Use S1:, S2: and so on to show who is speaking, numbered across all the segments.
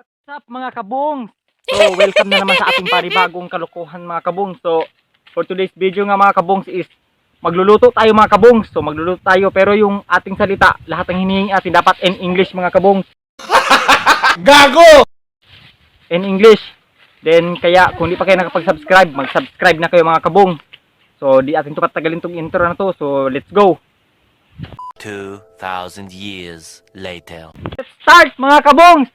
S1: What's up mga kabong? So welcome na naman sa ating panibagong kalokohan mga kabong. So for today's video nga mga kabong is magluluto tayo mga kabong. So magluluto tayo pero yung ating salita, lahat ng hinihingi atin dapat in English mga kabong.
S2: Gago!
S1: In English. Then kaya kung di pa kayo nakapag-subscribe, mag-subscribe na kayo mga kabong. So di atin to patagalin tong intro na to. So let's go.
S3: 2,000 years later.
S1: Let's start mga kabong.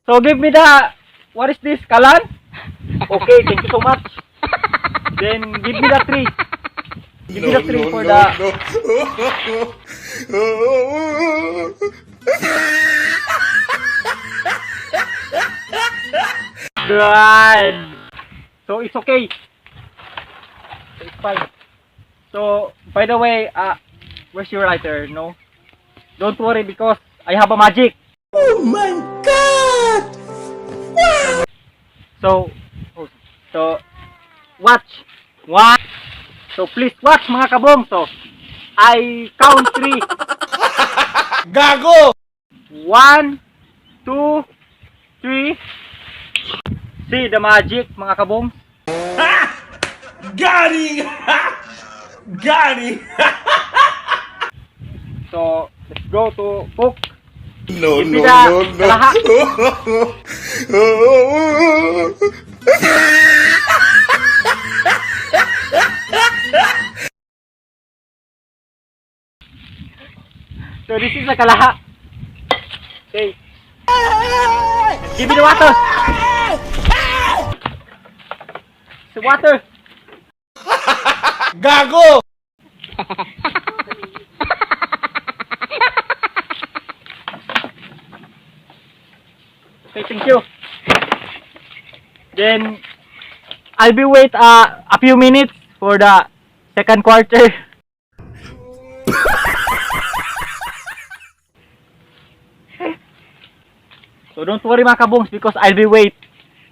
S1: So give me the, what is this, kalan? Okay, thank you so much. Then give me the tree. Give me the tree for the... Good. So it's okay. So it's fine. So by the way, where's your lighter? No? Don't worry because I have a magic.
S2: Oh my god!
S1: So watch. Watch. So please watch mga kabong. So I count 3.
S2: Gago!
S1: 1, 2, 3. See the magic mga kabong.
S2: Gani! Gani!
S1: So let's go to cook.
S2: No,
S1: Give me
S2: no,
S1: the
S2: no, no.
S1: kalaha. So this is the kalaha. Okay. Give me the water. The water.
S2: Gago!
S1: Okay, thank you. Then I'll be wait a few minutes for the second quarter. So don't worry mga kabongs because I'll be wait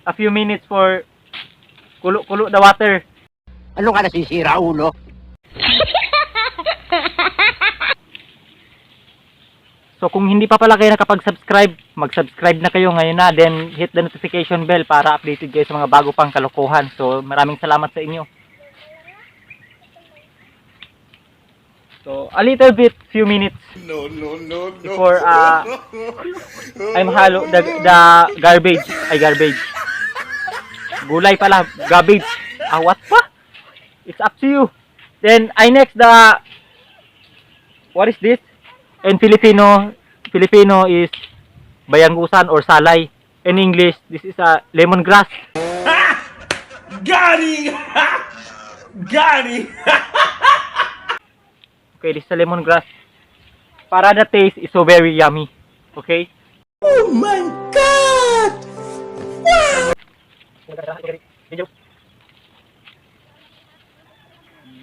S1: a few minutes for kulo-kulo the water.
S4: Ano ka nasisira, ulo?
S1: So kung hindi pa pala kayo nakapag-subscribe, mag-subscribe na kayo ngayon na, then hit the notification bell para updated kayo sa mga bago pang kalokohan. So maraming salamat sa inyo. So a little bit, few minutes
S2: No, no, no, no.
S1: before I'm halo the garbage. Ay garbage. Gulay pala, garbage. What pa? It's up to you. Then I next the, what is this? In Filipino is bayanggusan or salay. In English, this is a lemongrass.
S2: Gani! Gani!
S1: Okay, this is a lemongrass. Para the taste is so very yummy. Okay?
S2: Oh my god!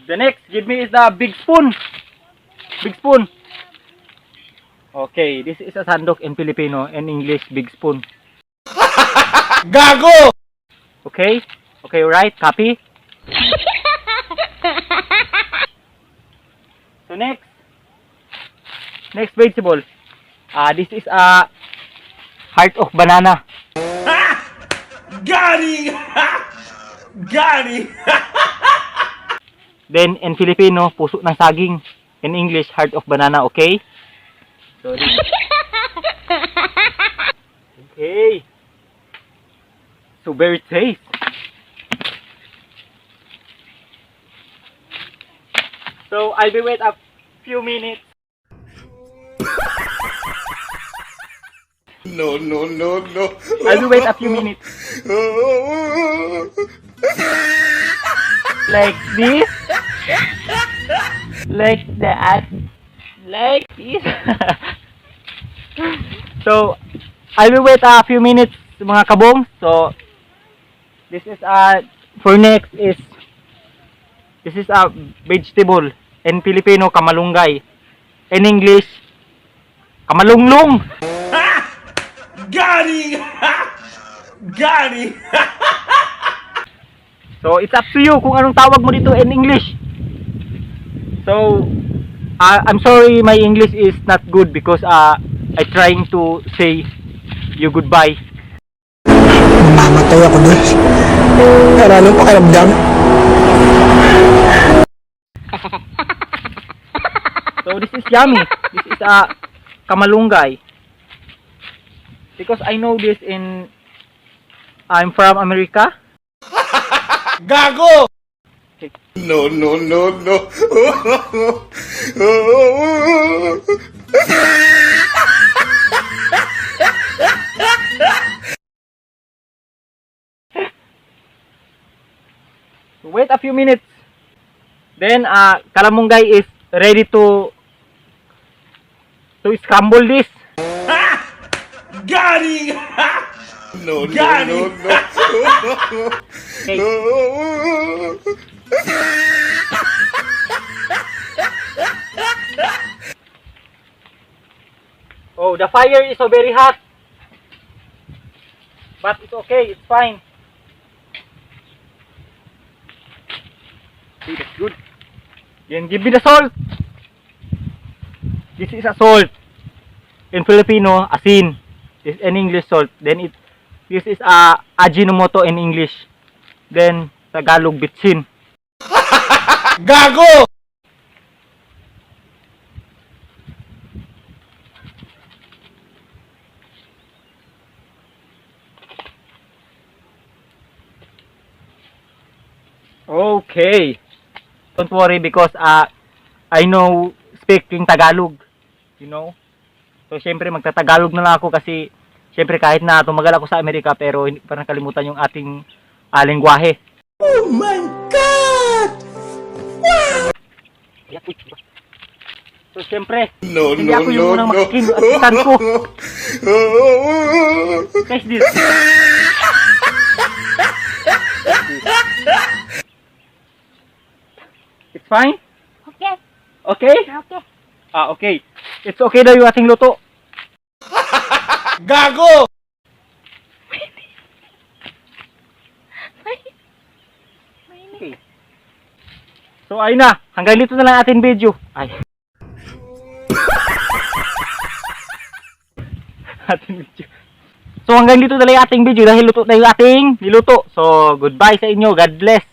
S1: The next, give me is the big spoon. Big spoon. Okay, this is a sandok in Filipino. In English, big spoon.
S2: Gago!
S1: Okay? Okay, right? Copy? So next vegetable. This is a heart of banana.
S2: Gani! Gani!
S1: Then in Filipino, puso ng saging. In English, heart of banana, okay? So this. Okay. So very taste. So I'll be wait a few minutes.
S2: No, no, no, no.
S1: I'll be wait a few minutes. Like this. Like that. Like this. So I will wait a few minutes mga kabong. So this is for next is this is a vegetable. In Filipino, kamalunggay. In English, kamalunglong.
S2: Gani! Gani!
S1: So it's up to you kung anong tawag mo dito in English. So I'm sorry my English is not good because I trying to say you goodbye.
S5: Mamatay ako doon. Pero anong pakiramdam?
S1: So this is yummy. This is a kamalunggay. Because I know this in I'm from America.
S2: Gago! No, no, no, no.
S1: Wait a few minutes. Then kalamunggay is ready to scramble this.
S2: Got him! No, no,
S1: Got
S2: no,
S1: him!
S2: no.
S1: Okay. Oh, the fire is so very hot. But it's okay, it's fine. See, that's good. Then give me the salt. This is a salt. In Filipino, asin. This is an English salt. Then this is a Ajinomoto in English. Then Tagalog bitsin.
S2: Gago!
S1: Okay. Don't worry because I know speaking Tagalog. You know? So syempre magtatagalog na lang ako kasi syempre kahit na tumagal ako sa Amerika pero hindi pa nakalimutan yung ating lengguwahe.
S2: Oh my God!
S1: So syempre,
S2: No,
S1: hindi
S2: no,
S1: ako yung
S2: no,
S1: unang
S2: no.
S1: makikinutan ko. Guys, this. It's fine?
S6: Okay.
S1: Okay?
S6: Okay.
S1: Okay. It's okay daw yung ating luto.
S2: Gago!
S1: Okay. So ayun na, hanggang dito na lang ating video. Ay. Ating video. So hanggang dito na lang ating video dahil luto na yung ating niluto. So goodbye sa inyo. God bless.